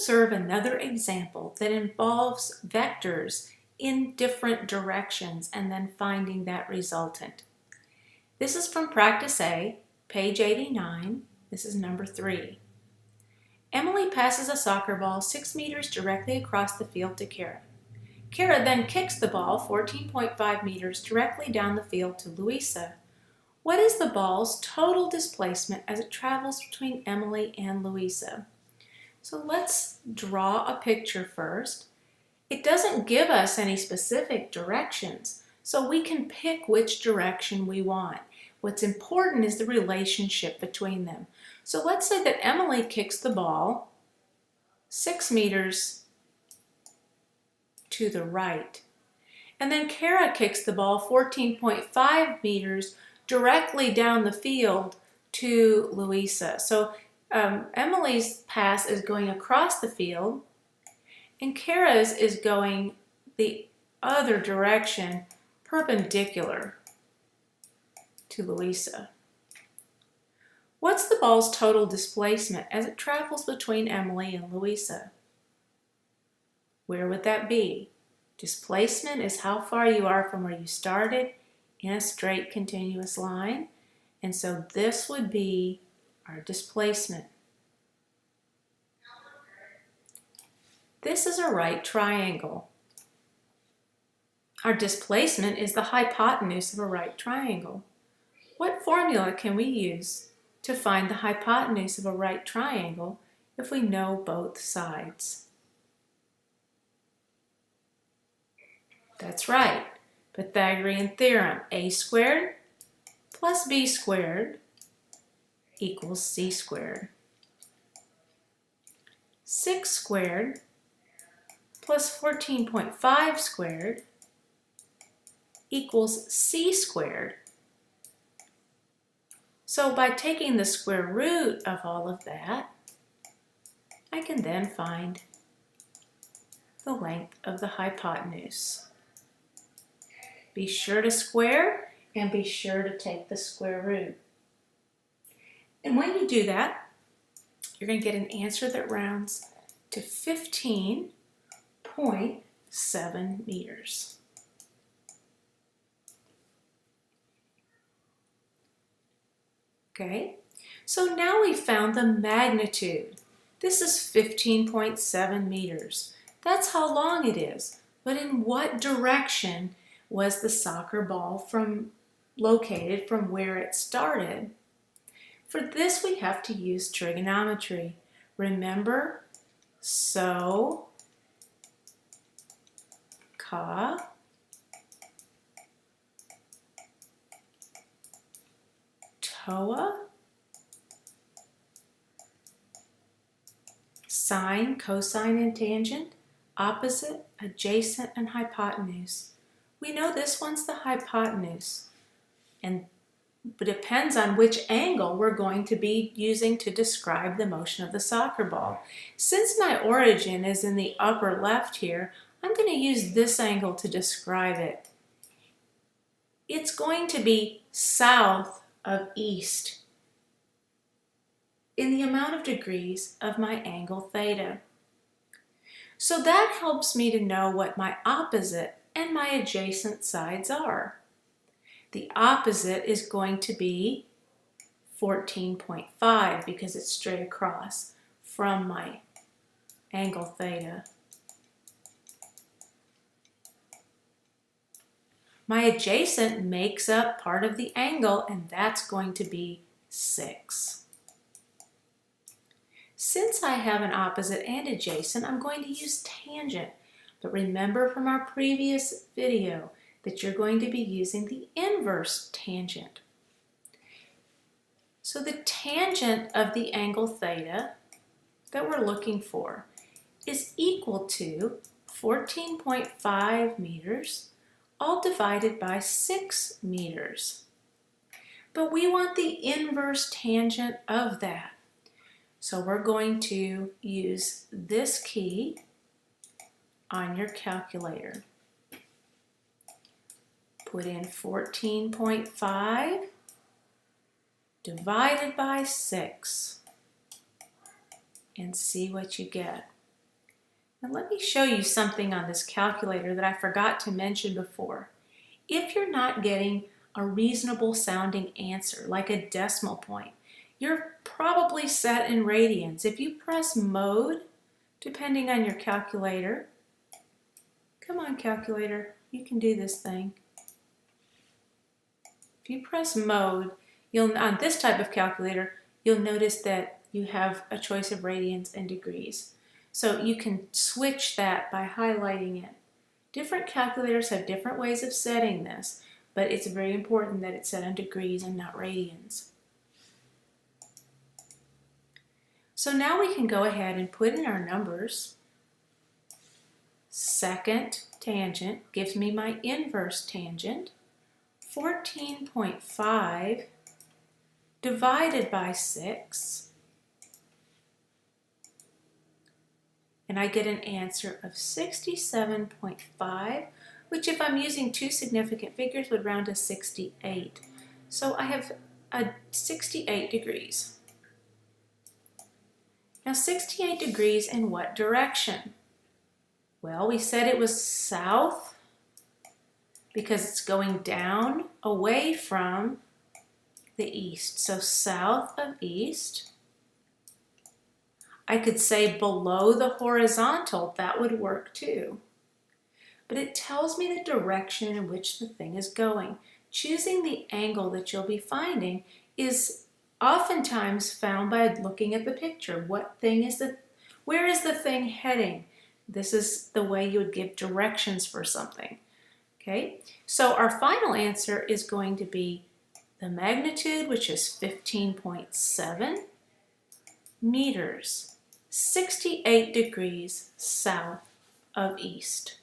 observe another example that involves vectors in different directions and then finding that resultant. This is from Practice A, page 89. This is number 3. Emily passes a soccer ball 6 meters directly across the field to Kara. Kara then kicks the ball 14.5 meters directly down the field to Louisa. What is the ball's total displacement as it travels between Emily and Louisa? So let's draw a picture first. It doesn't give us any specific directions, so we can pick which direction we want. What's important is the relationship between them. So let's say that Emily kicks the ball 6 meters to the right. And then Kara kicks the ball 14.5 meters directly down the field to Louisa. So Emily's pass is going across the field, and Kara's is going the other direction, perpendicular to Louisa. What's the ball's total displacement as it travels between Emily and Louisa? Where would that be? Displacement is how far you are from where you started in a straight continuous line. And so this would be our displacement. This is a right triangle. Our displacement is the hypotenuse of a right triangle. What formula can we use to find the hypotenuse of a right triangle if we know both sides? That's right, Pythagorean theorem, a squared plus b squared equals c squared. 6 squared plus 14.5 squared equals c squared. So by taking the square root of all of that, I can then find the length of the hypotenuse. Be sure to square and be sure to take the square root. And when you do that, you're going to get an answer that rounds to 15.7 meters. Okay, so now we found the magnitude. This is 15.7 meters. That's how long it is. But in what direction was the soccer ball located from where it started? For this, we have to use trigonometry. Remember, so, ca, toa, sine, cosine, and tangent, opposite, adjacent, and hypotenuse. We know this one's the hypotenuse, and it depends on which angle we're going to be using to describe the motion of the soccer ball. Since my origin is in the upper left here, I'm going to use this angle to describe it. It's going to be south of east in the amount of degrees of my angle theta. So that helps me to know what my opposite and my adjacent sides are. The opposite is going to be 14.5 because it's straight across from my angle theta. My adjacent makes up part of the angle, and that's going to be 6. Since I have an opposite and adjacent, I'm going to use tangent. But remember from our previous video that you're going to be using the inverse tangent. So the tangent of the angle theta that we're looking for is equal to 14.5 meters all divided by 6 meters. But we want the inverse tangent of that. So we're going to use this key on your calculator. Put in 14.5 divided by 6 and see what you get. And let me show you something on this calculator that I forgot to mention before. If you're not getting a reasonable sounding answer, like a decimal point, you're probably set in radians. If you press mode, depending on your calculator, come on calculator, you can do this thing. If you press mode, on this type of calculator, you'll notice that you have a choice of radians and degrees. So you can switch that by highlighting it. Different calculators have different ways of setting this, but it's very important that it's set in degrees and not radians. So now we can go ahead and put in our numbers. Second tangent gives me my inverse tangent. 14.5 divided by 6. And I get an answer of 67.5, which if I'm using two significant figures would round to 68. So I have 68 degrees. Now 68 degrees in what direction? Well, we said it was south because it's going down away from the east. So south of east. I could say below the horizontal, that would work too. But it tells me the direction in which the thing is going. Choosing the angle that you'll be finding is oftentimes found by looking at the picture. Where is the thing heading? This is the way you would give directions for something. Okay, so our final answer is going to be the magnitude, which is 15.7 meters, 68 degrees south of east.